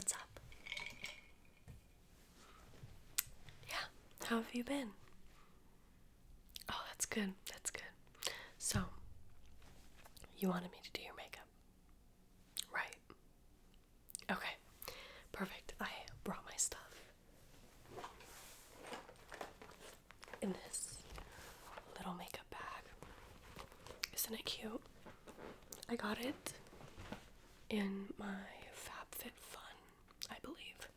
what's up? Yeah, how have you been? Oh, that's good. That's good. So, you wanted me to do your makeup, right? Okay, perfect. I brought my stuff in this little makeup bag. Isn't it cute? I got it in my FabFitFun, I believe,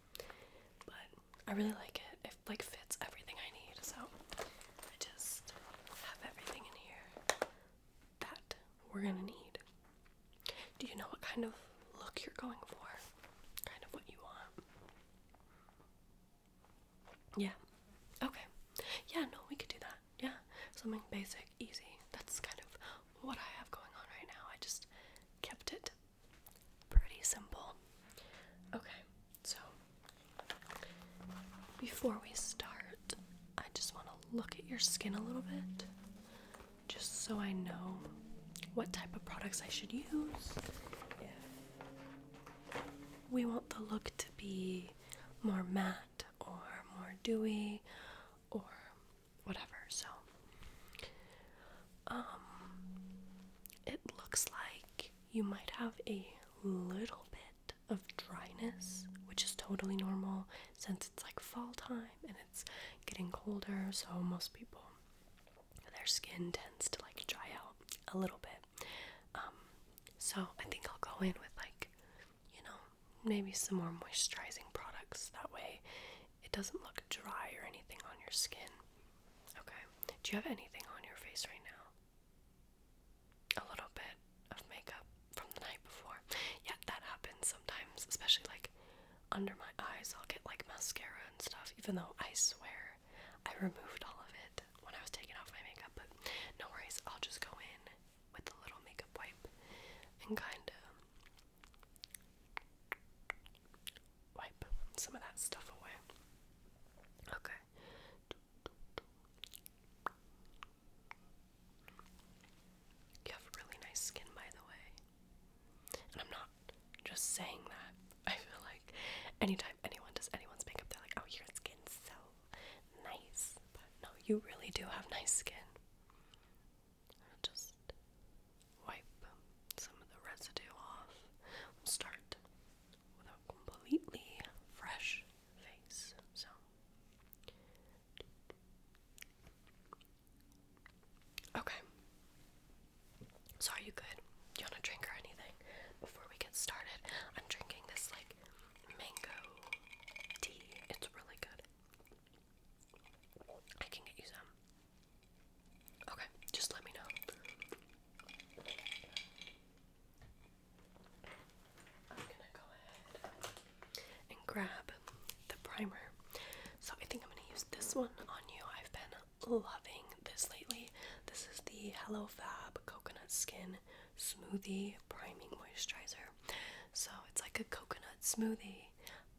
but I really like it. It like fits everything I need, so I just have everything in here that we're gonna need. Do you know what kind of look you're going for? Kind of what you want? Yeah. Okay. Yeah, no, we could do that. Yeah. Something basic, easy. That's kind of what I have going on right now. I just kept it pretty simple. Okay, so before we start, I just want to look at your skin a little bit, just so I know what type of products I should use. If we want the look to be more matte or more dewy or whatever. So it looks like you might have a little bit of dryness, which is totally normal since it's like fall time and it's getting colder, so most people, their skin tends to like dry out a little bit. So I think I'll go in with like, maybe some more moisturizing products. That way it doesn't look dry or anything on your skin. Okay. Do you have anything on your face right now? A little bit of makeup from the night before. Yeah, that happens sometimes, especially like under my eyes. I'll get like mascara and stuff, even though I swear I removed all of it when I was taking off my makeup. But no worries, I'll just go in with a little makeup wipe and kind of wipe some of that stuff away. Okay. You have really nice skin, by the way. And I'm not just saying that. I feel like anytime anyone does anyone's makeup, they're like, oh, your skin's so nice. But no, you really do have nice skin. I'll just wipe some of the residue off. We'll start with a completely fresh face. So, okay. So are you good? Do you want a drink or anything before we get started? I'm drinking this like mango tea. It's really good. I can get you some. Okay, just let me know. I'm gonna go ahead and grab the primer. So I think I'm gonna use this one on you. I've been loving this lately. This is the Hello Fab Coconut Skin Smoothie Priming Moisturizer. So it's like a coconut smoothie,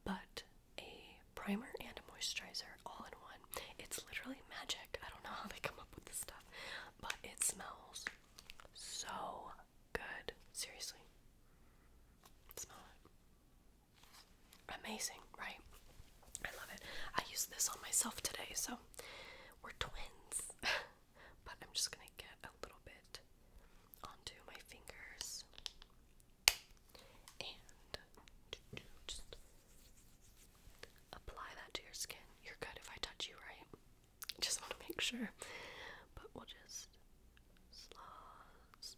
but a primer and a moisturizer all in one. It's literally magic. I don't know how they come up with this stuff, but it smells so good. Seriously. Smell it. Amazing, right? I love it. I used this on myself today, so we're twins. But I'm just gonna get a little bit onto my fingers and just apply that to your skin. You're good if I touch you, right? Just want to make sure. But we'll just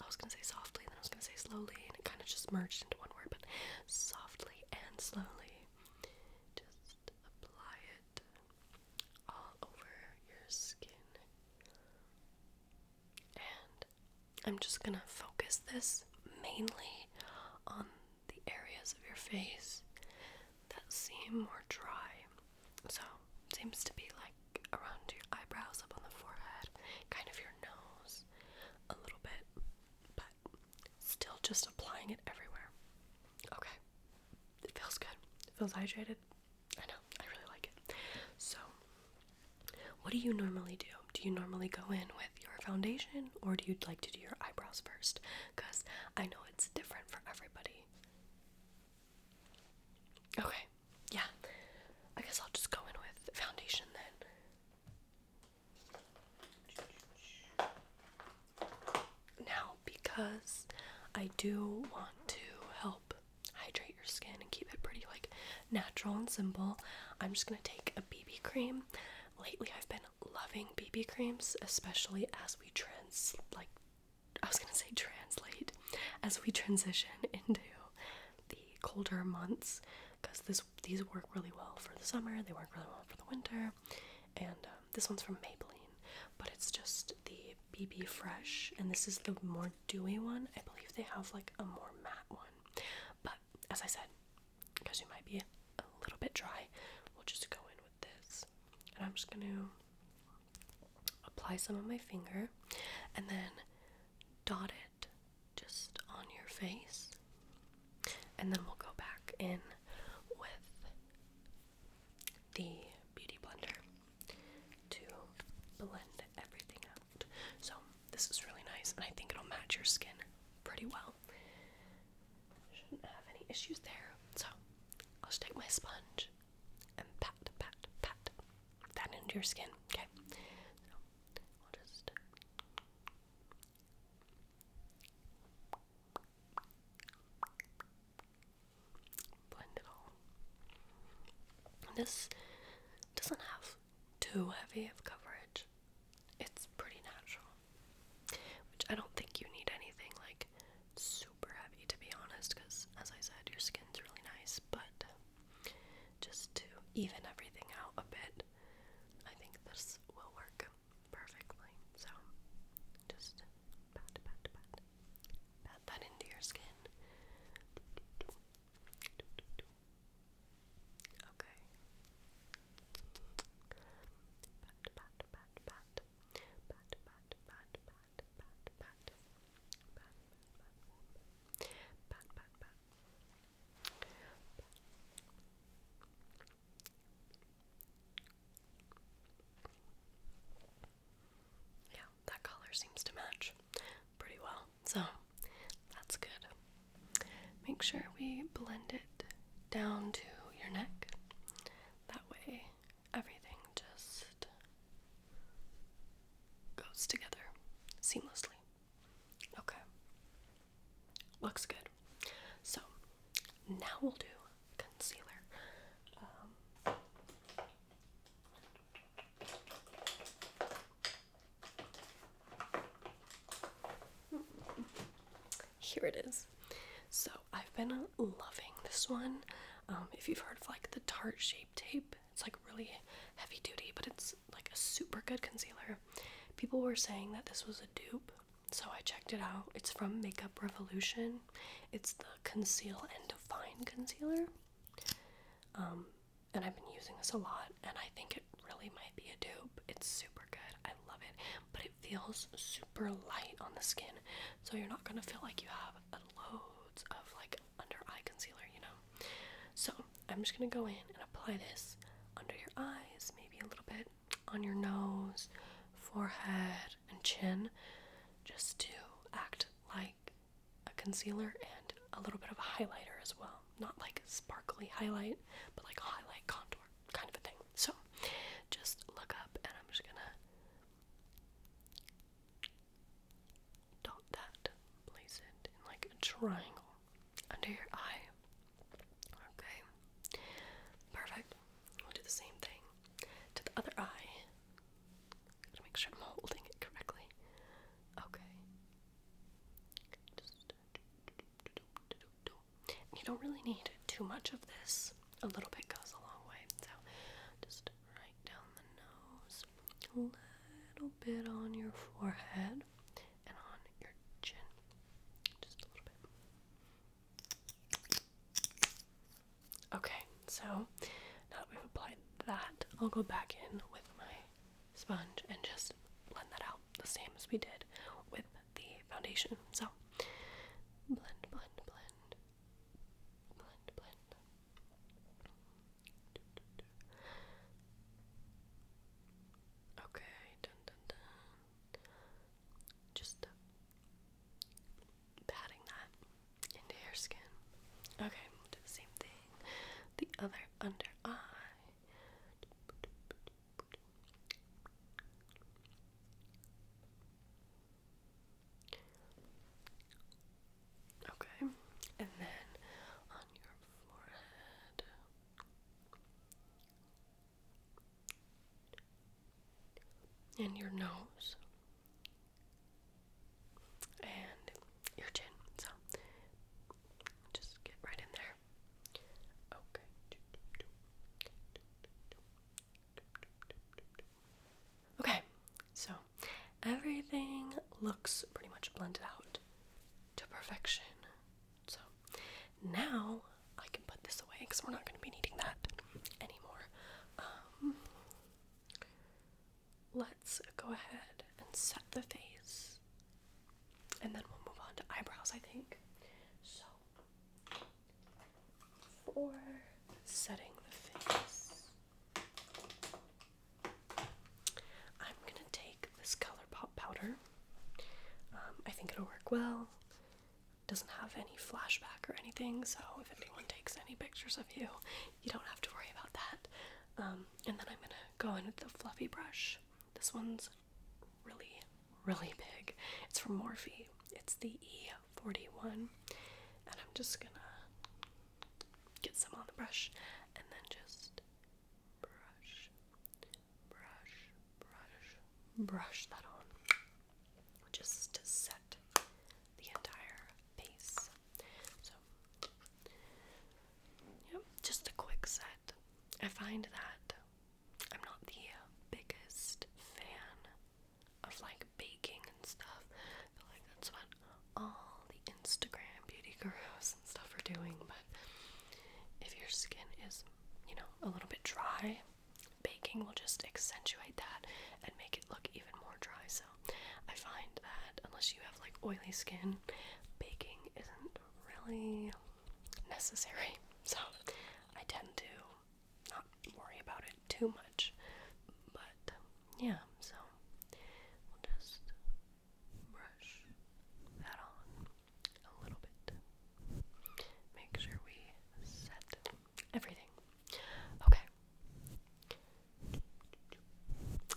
I was gonna say softly, then I was gonna say slowly, and it kind of just merged into one word, but softly and slowly. Just apply it all over your skin. And I'm just gonna focus this mainly on the areas of your face that seem more dry. So, it seems to be like around your eyebrows, up on the forehead, kind of your nose, a little bit, but still just applying it everywhere. Okay. It feels good. It feels hydrated. I know. I really like it. So, what do you normally do? Do you normally go in with your foundation, or do you like to do your eyebrows first? Because I know it's different for everybody. Okay, yeah. I guess I'll just go in with foundation then. Now, because I do want to help hydrate your skin and keep it pretty like natural and simple, I'm just gonna take a BB cream. Lately I've been loving BB creams, especially as we translate as we transition into the colder months, because these work really well for the summer, they work really well for the winter. And this one's from Maybelline, but it's just the BB Fresh, and this is the more dewy one. I believe they have like a more matte one, but as I said, because you might be a little bit dry, we'll just go in with this. And I'm just going to apply some on my finger and then dot it just on your face, and then we'll go back in with the beauty blender to blend everything out. So this is really nice, and I think it'll match your skin pretty well. Shouldn't have any issues there. So I'll just take my sponge and pat that into your skin, okay? So we'll just blend it all. And this doesn't have too heavy of coverage. It's pretty natural, which I don't think you need anything like super heavy, to be honest, because as I said, your skin's really nice, but just to even everything out a bit, I think this will work perfectly. So just pat that into your skin. Okay. Yeah, that color seems to match pretty well, so that's good. Make sure we blend it down to your neck. That way everything just goes together seamlessly. Okay. Looks good. So now we'll do concealer. Here it is. So I've been loving this one. If you've heard of like the Tarte Shape Tape, it's like really heavy duty, but it's like a super good concealer. People were saying that this was a dupe, so I checked it out. It's from Makeup Revolution. It's the Conceal and Define concealer. And I've been using this a lot, and I think it really might be a dupe. It's super good. I love it, but it feels super light on the skin, so you're not gonna feel like you have loads of like under eye concealer, you know. So I'm just gonna go in and apply this under your eyes, maybe a little bit on your nose, forehead, and chin, just to act like a concealer and a little bit of a highlighter as well. Not like a sparkly highlight, but like a highlight contour kind of a thing. So just look up, and I'm just gonna dot that, place it in like a triangle under your eye. Okay, perfect. We'll do the same thing to the other eye. Gotta make sure I'm holding it correctly. Okay. Just you don't really need too much of this. A little bit goes a long way. So just right down the nose, a little bit on your forehead, and on your chin. Just a little bit. Okay, so now that we've applied that, I'll go back in with my sponge and just blend that out the same as we did with the foundation. So blend, blend, blend, blend, blend. Okay, dun dun dun. Just patting that into your skin. Okay, we'll do the same thing. The other under eye. Okay, and then on your forehead. And your nose. And your chin. So just get right in there. Okay. Okay, so everything looks pretty much blended out to perfection. So now I can put this away because we're not going to be needing that anymore. Let's go ahead and set the face, and then we'll move on to eyebrows, I think. So for setting the face, I'm gonna take this ColourPop powder. I think it'll work well. Doesn't have any flashback or anything, so if anyone takes any pictures of you, you don't have to worry about that. And then I'm gonna go in with the fluffy brush. This one's really, really big. It's from Morphe. It's the E41, and I'm just gonna get some on the brush and then just brush that on, just to set the entire face. So, yep, just a quick set. I find that I'm not the biggest fan of like baking and stuff. I feel like that's what all the Instagram beauty gurus and stuff are doing, but if your skin is, a little bit dry, baking will just accentuate that and make it look even more dry. So I find that unless you have like oily skin, baking isn't really necessary. So I tend to not worry about it too much. But yeah, so we'll just brush that on a little bit. Make sure we set everything. Okay.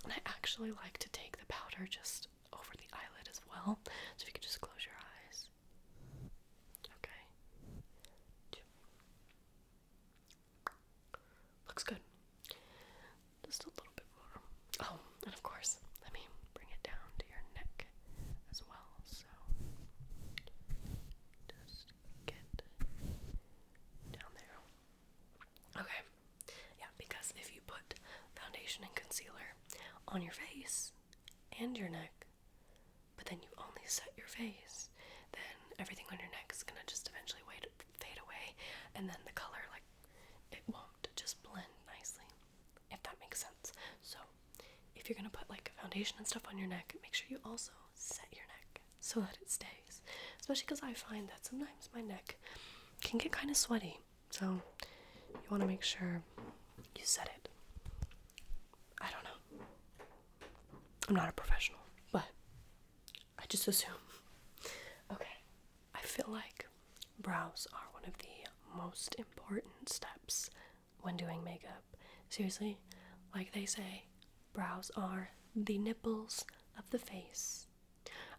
And I actually like to take the powder just over the eyelid as well. So if you could just close your eyes. Okay. Looks good. Just a little bit more. Oh, and of course, let me bring it down to your neck as well. So just get down there. Okay. Yeah, because if you put foundation and concealer on your face and your neck, but then you only set your face, then everything on your neck is gonna just eventually fade away, and then the color, like, it won't just blend nicely, if that makes sense. So if you're gonna put like foundation and stuff on your neck, make sure you also set your neck so that it stays, especially because I find that sometimes my neck can get kind of sweaty, so you want to make sure you set it. I don't know, I'm not a professional, but I just assume. Okay, I feel like brows are one of the most important steps when doing makeup. Seriously, like they say, brows are the nipples of the face.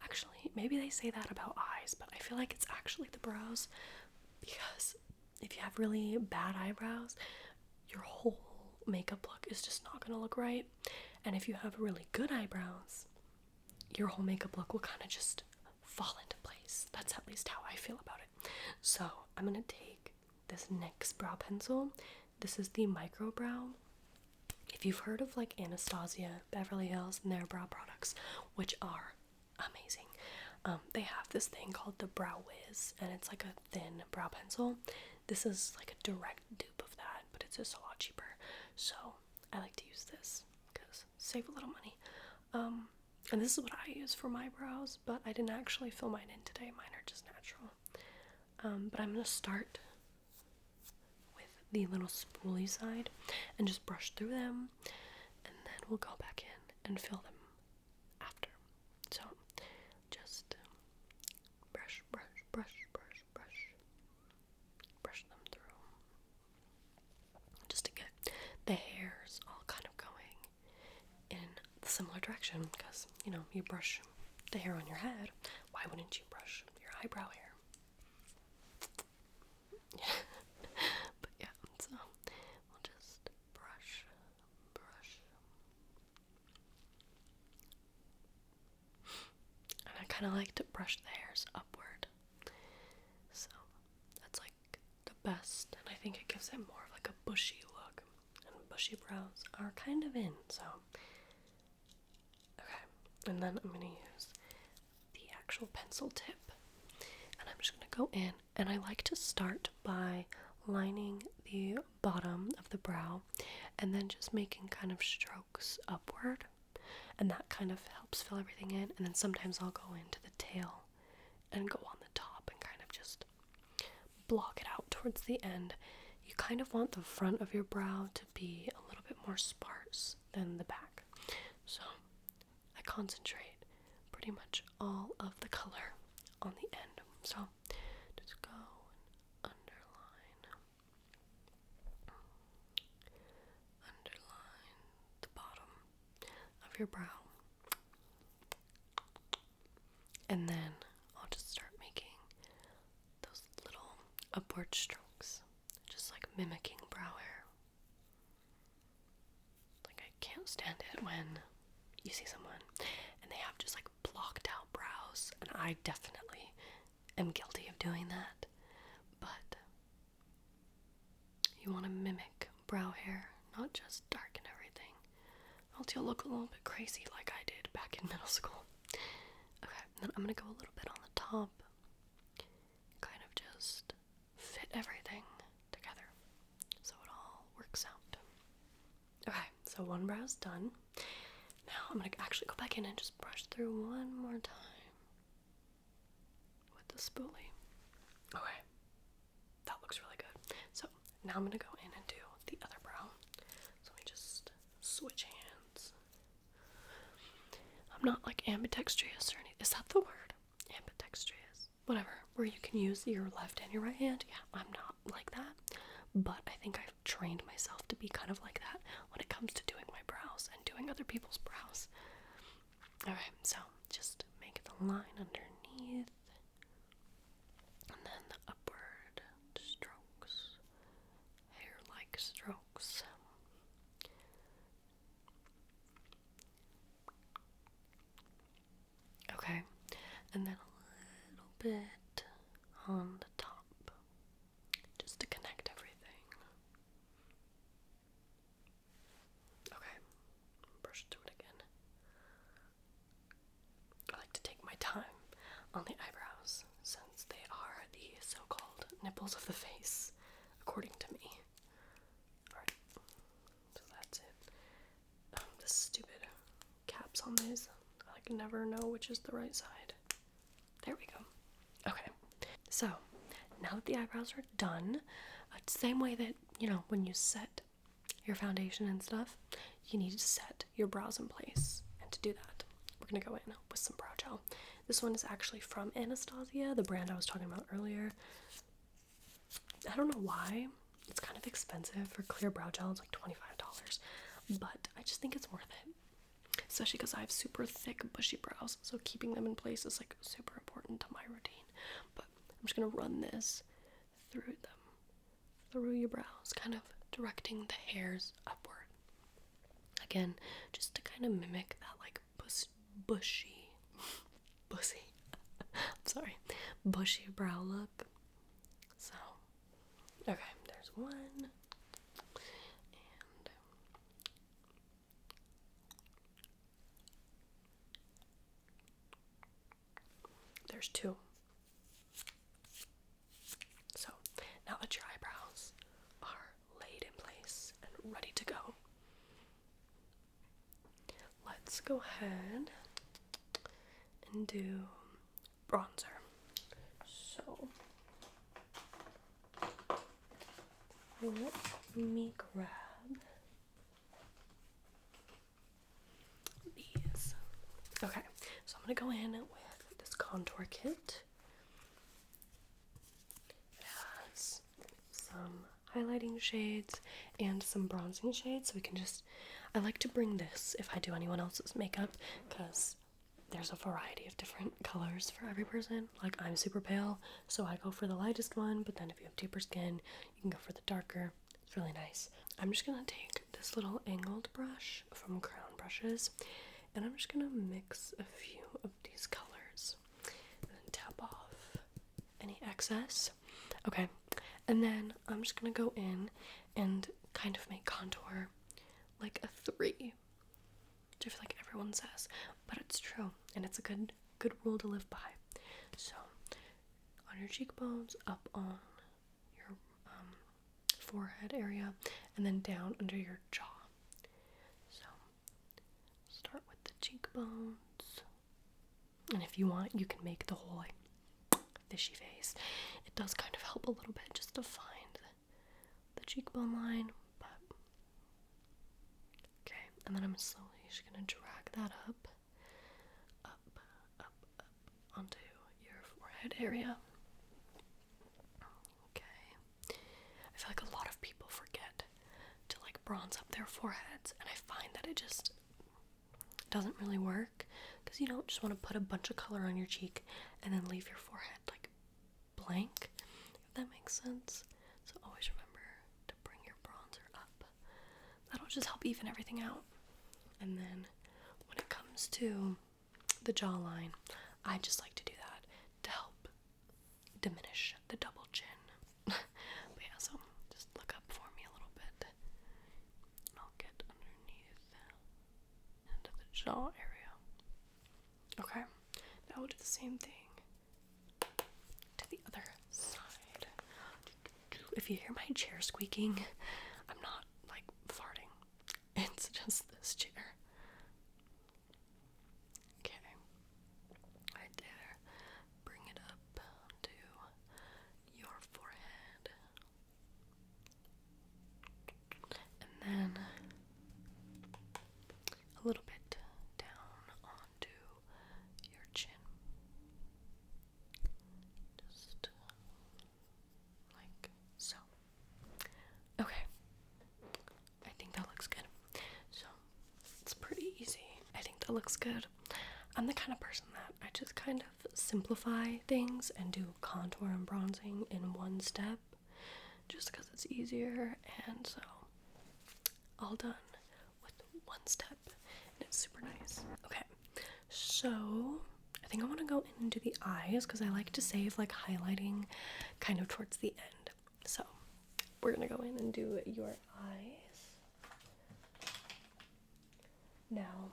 Actually, maybe they say that about eyes, but I feel like it's actually the brows, because if you have really bad eyebrows, your whole makeup look is just not gonna look right. And if you have really good eyebrows, your whole makeup look will kind of just fall into place. That's at least how I feel about it. So I'm gonna take this NYX brow pencil. This is the micro brow. If you've heard of like Anastasia, Beverly Hills, and their brow products, which are amazing, they have this thing called the Brow Wiz, and it's like a thin brow pencil. This is like a direct dupe of that, but it's just a lot cheaper. So I like to use this because save a little money. And this is what I use for my brows, but I didn't actually fill mine in today. Mine are just natural. But I'm gonna start with the little spoolie side and just brush through them, and then we'll go back in and fill them after. So just brush, brush, brush, brush, brush, brush them through. you brush the hair on your head, why wouldn't you brush your eyebrow hair? But yeah, so we'll just brush. And I kind of like to brush the hairs upward. So that's like the best, and I think it gives it more of like a bushy look. And bushy brows are kind of in, so. Okay, and then I'm going to use the actual pencil tip. And I'm just going to go in, and I like to start by lining the bottom of the brow and then just making kind of strokes upward, and that kind of helps fill everything in. And then sometimes I'll go into the tail and go on the top and kind of just block it out towards the end. You kind of want the front of your brow to be a little bit more sparse than the back, so I concentrate pretty much all of the color on the end. So just go and underline the bottom of your brow, and then I'll just start making those little upward strokes, just like mimicking brow hair. Like, I can't stand it when you see someone and they have just like blocked out brows, and I definitely am guilty of doing that. But you want to mimic brow hair, not just darken everything, else you'll look a little bit crazy like I did back in middle school. Okay, then I'm gonna go a little bit on the top, kind of just fit everything together so it all works out. Okay, so one brow's done. Now I'm gonna actually go back in and just brush through one more time with the spoolie. Okay, that looks really good. So now I'm gonna go in and do the other brow. So let me just switch hands. I'm not like ambidextrous or anything. Is that the word? Ambidextrous. Whatever. Where you can use your left and your right hand. Yeah, I'm not like that. But I think I've trained myself to be kind of like that when it comes to doing my brows and doing other people's brows. Alright, so just make the line underneath, and then the upward strokes, hair-like strokes. Okay, and then a little bit on the top, just to connect everything. Okay, brush through it again. I like to take my time on the eyebrows, since they are the so-called nipples of the face, according to me. Alright, so that's it. The stupid caps on these, I like never know which is the right side. There we go. Okay, so now that the eyebrows are done, same way that, when you set your foundation and stuff, you need to set your brows in place. And to do that, we're going to go in with some brow gel. This one is actually from Anastasia, the brand I was talking about earlier. I don't know why. It's kind of expensive for clear brow gel. It's like $25. But I just think it's worth it. Especially because I have super thick, bushy brows. So keeping them in place is like super important to my routine. But I'm just going to run this through your brows, kind of directing the hairs upward. Again, just to kind of mimic that like bushy bushy brow look. So, okay, there's one, and there's two. So, now that your eyebrows are laid in place and ready to go, let's go ahead and do bronzer. So, let me grab these. Okay, so I'm gonna go in with this contour kit. It has some highlighting shades and some bronzing shades, so we can just, I like to bring this if I do anyone else's makeup, because there's a variety of different colors for every person. Like, I'm super pale, so I go for the lightest one, but then if you have deeper skin, you can go for the darker. It's really nice. I'm just gonna take this little angled brush from Crown Brushes, and I'm just gonna mix a few of these colors and then tap off any excess. Okay, and then I'm just gonna go in and kind of make contour like a 3, which I feel like everyone says, but it's true, and it's a good rule to live by. So on your cheekbones, up on your forehead area, and then down under your jaw. So start with the cheekbones, and if you want, you can make the whole like fishy face. It does kind of help a little bit just to find the cheekbone line, but okay. And then I'm slowly just gonna drag that up onto your forehead area. Okay. I feel like a lot of people forget to like bronze up their foreheads, and I find that it just doesn't really work, because you don't just want to put a bunch of color on your cheek and then leave your forehead like blank, if that makes sense. So always remember to bring your bronzer up. That'll just help even everything out. And then when it comes to the jawline, I just like to do that to help diminish the double chin. But yeah, so just look up for me a little bit, and I'll get underneath into the jaw area. Okay, now we'll do the same thing to the other side. If you hear my chair squeaking, I'm not like farting. It's just this chair. Okay, right there. Bring it up to your forehead, and then a little bit down onto your chin. Just like so. Okay, I think that looks good. So it's pretty easy. I think that looks good. I'm the kind of person that I just kind of simplify things and do contour and bronzing in one step, just because it's easier, and so all done with one step, and it's super nice. Okay, so I think I want to go in and do the eyes, because I like to save like highlighting kind of towards the end. So we're gonna go in and do your eyes. Now,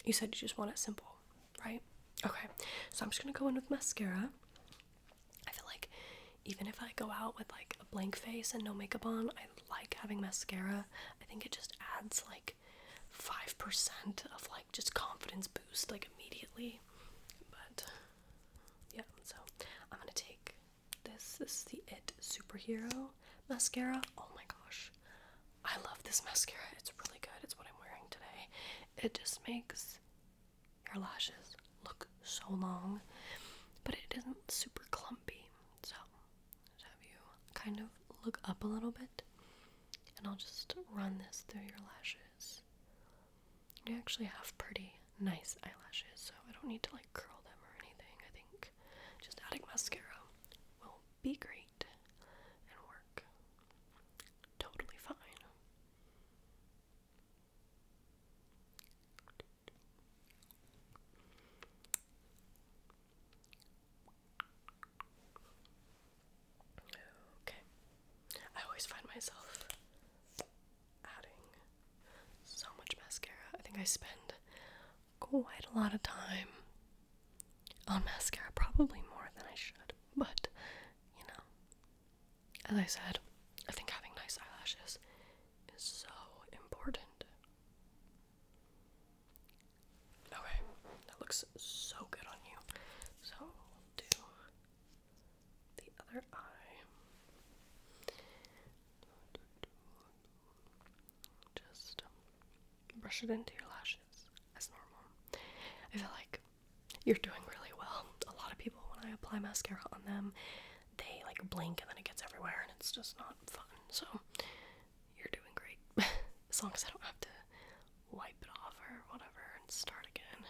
you said you just want it simple, right? Okay, so I'm just gonna go in with mascara. I feel like even if I go out with like a blank face and no makeup on, I like having mascara. I think it just adds like 5% of like just confidence boost like immediately. But yeah, so I'm gonna take this. This is the It Superhero mascara. Oh my gosh, I love this mascara. It's really good. It's what I'm wearing today. It just makes your lashes look so long, but it isn't super clumpy. So just have you kind of look up a little bit, and I'll just run this through your lashes. You actually have pretty nice eyelashes, so I don't need to like curl them or anything. I think just adding mascara will be great and work totally fine. Okay, I always find myself adding so much mascara. I think I spend quite a lot of time on mascara, probably more than I should, but you know, as I said, I think having nice eyelashes is so important. Okay, that looks so good on you. So we'll do the other eye. Just brush it into your lashes as normal. I feel like you're doing really well. A lot of people, when I apply mascara on them, they like blink and then it gets everywhere, and it's just not fun. So you're doing great. As long as I don't have to wipe it off or whatever and start again.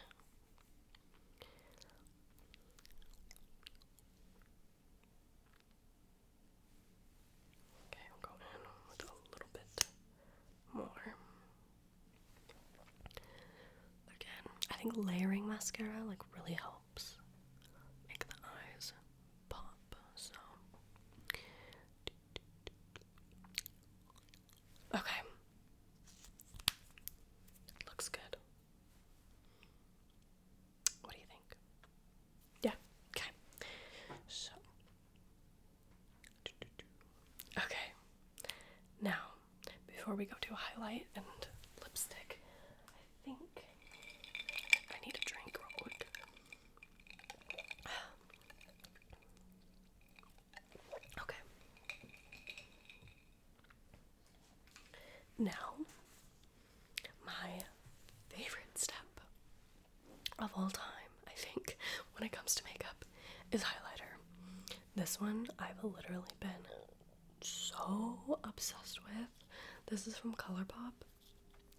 think layering mascara like really helps make the eyes pop. So okay, looks good. What do you think? Yeah, okay. So okay, now before we go to highlight and lipstick, I think I need a drink real quick. Okay. Now, my favorite step of all time, I think, when it comes to makeup, is highlighter. This one I've literally been so obsessed with. This is from ColourPop.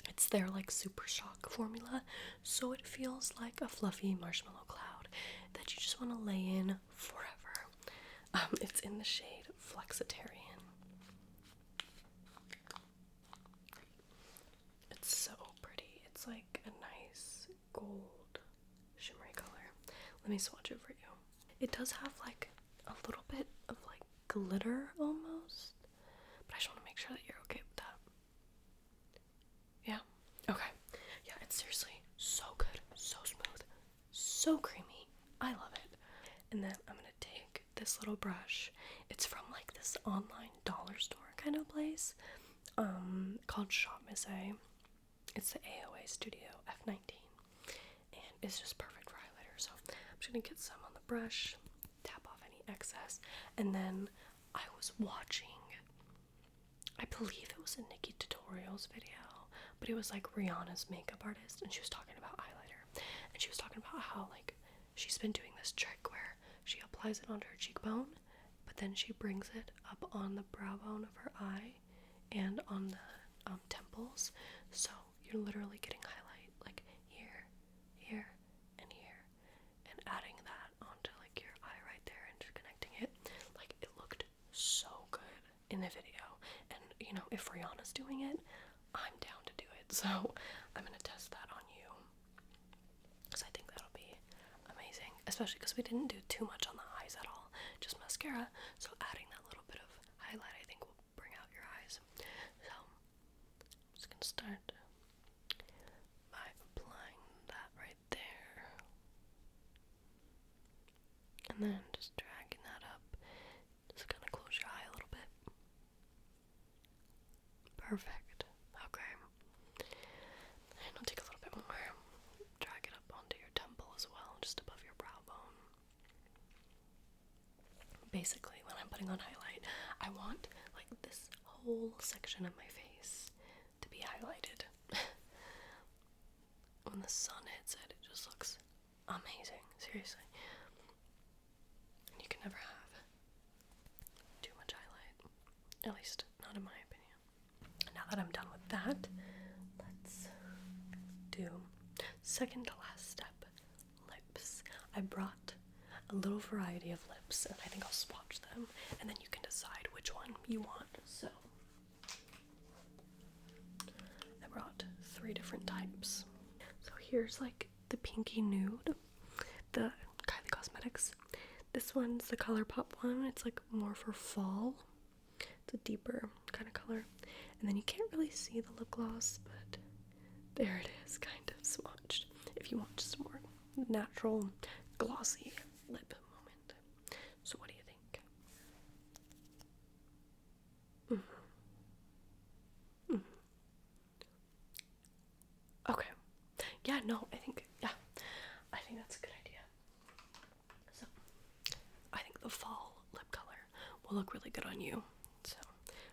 It's their like Super Shock formula, so it feels like a fluffy marshmallow cloud that you just want to lay in forever. It's in the shade Flexitarian. It's so pretty. It's like a nice gold shimmery color. Let me swatch it for you. It does have like a little bit of like glitter almost, but I just want to make sure that you're okay with that. Yeah? Okay. Yeah, it's seriously so good, so smooth, so creamy. I love it. And then I'm gonna take this little brush. It's from like this online dollar store kind of place, called Shop Miss A. It's the AOA Studio F19, and it's just perfect for highlighter. So I'm just gonna get some on the brush, tap off any excess, and then I was watching, I believe it was a Nikki Tutorials video, but it was like Rihanna's makeup artist, and she was talking about highlighter, and she was talking about how like she's been doing this trick where she applies it onto her cheekbone, but then she brings it up on the brow bone of her eye and on the temples, so you're literally getting highlight like here, here, and here, and adding that onto like your eye right there and just connecting it. Like, it looked so good in the video, and you know, if Rihanna's doing it, I'm down to do it. So I'm gonna test that on you, because I think that'll be amazing, especially because we didn't do too much on the eyes at all, just mascara. So adding that little bit of highlight, I think, will bring out your eyes. So I'm just gonna start by applying that right there, and then just dragging that up. Just gonna close your eye a little bit. Perfect. Okay. And I'll take a little bit more. Drag it up onto your temple as well, just above your brow bone. Basically, when I'm putting on highlight, I want like this whole section of my face to be highlighted. When the sun hits it, it just looks amazing. Seriously. And you can never have too much highlight. At least, not in my opinion. Now that I'm done with that, let's do second to last step, lips. I brought a little variety of lips, and I think I'll swatch them, and then you can decide which one you want. So I brought 3 different types. So here's like the pinky nude, the Kylie Cosmetics. This one's the ColourPop one. It's like more for fall. It's a deeper kind of color. And then you can't really see the lip gloss, but there it is, kind of swatched. If you want just a more natural, glossy lip moment. So what do you think? Okay. Yeah, no, I think that's a good idea. So, I think the fall lip color will look really good on you. So,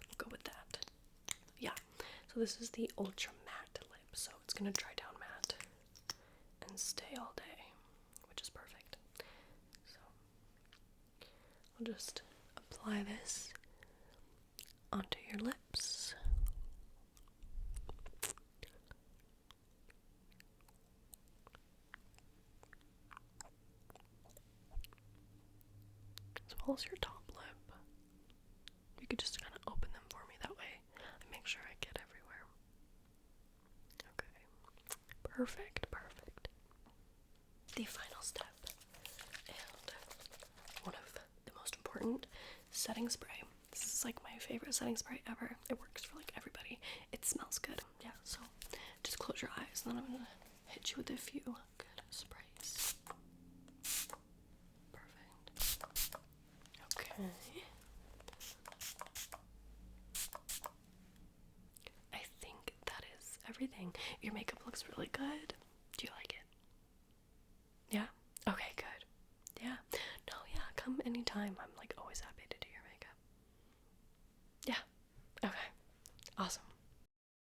we'll go with that. Yeah. So this is the Ultra Matte lip. So, it's going to dry down matte and stay all day, which is perfect. So, I'll just apply this onto your lips. As well as your top lip. You could just kind of open them for me that way. I make sure I get everywhere. Okay. Perfect, perfect. the final step, and one of the most important, setting spray. This is like my favorite setting spray ever. It works for like everybody. It smells good. Yeah, so just close your eyes and then I'm gonna hit you with a few good sprays. Perfect. Okay. I think that is everything. Your makeup looks really good. Do you like it? Yeah? Okay, good. Yeah. No, yeah, come anytime. I'm like always happy to do your makeup. Yeah. Okay. Awesome.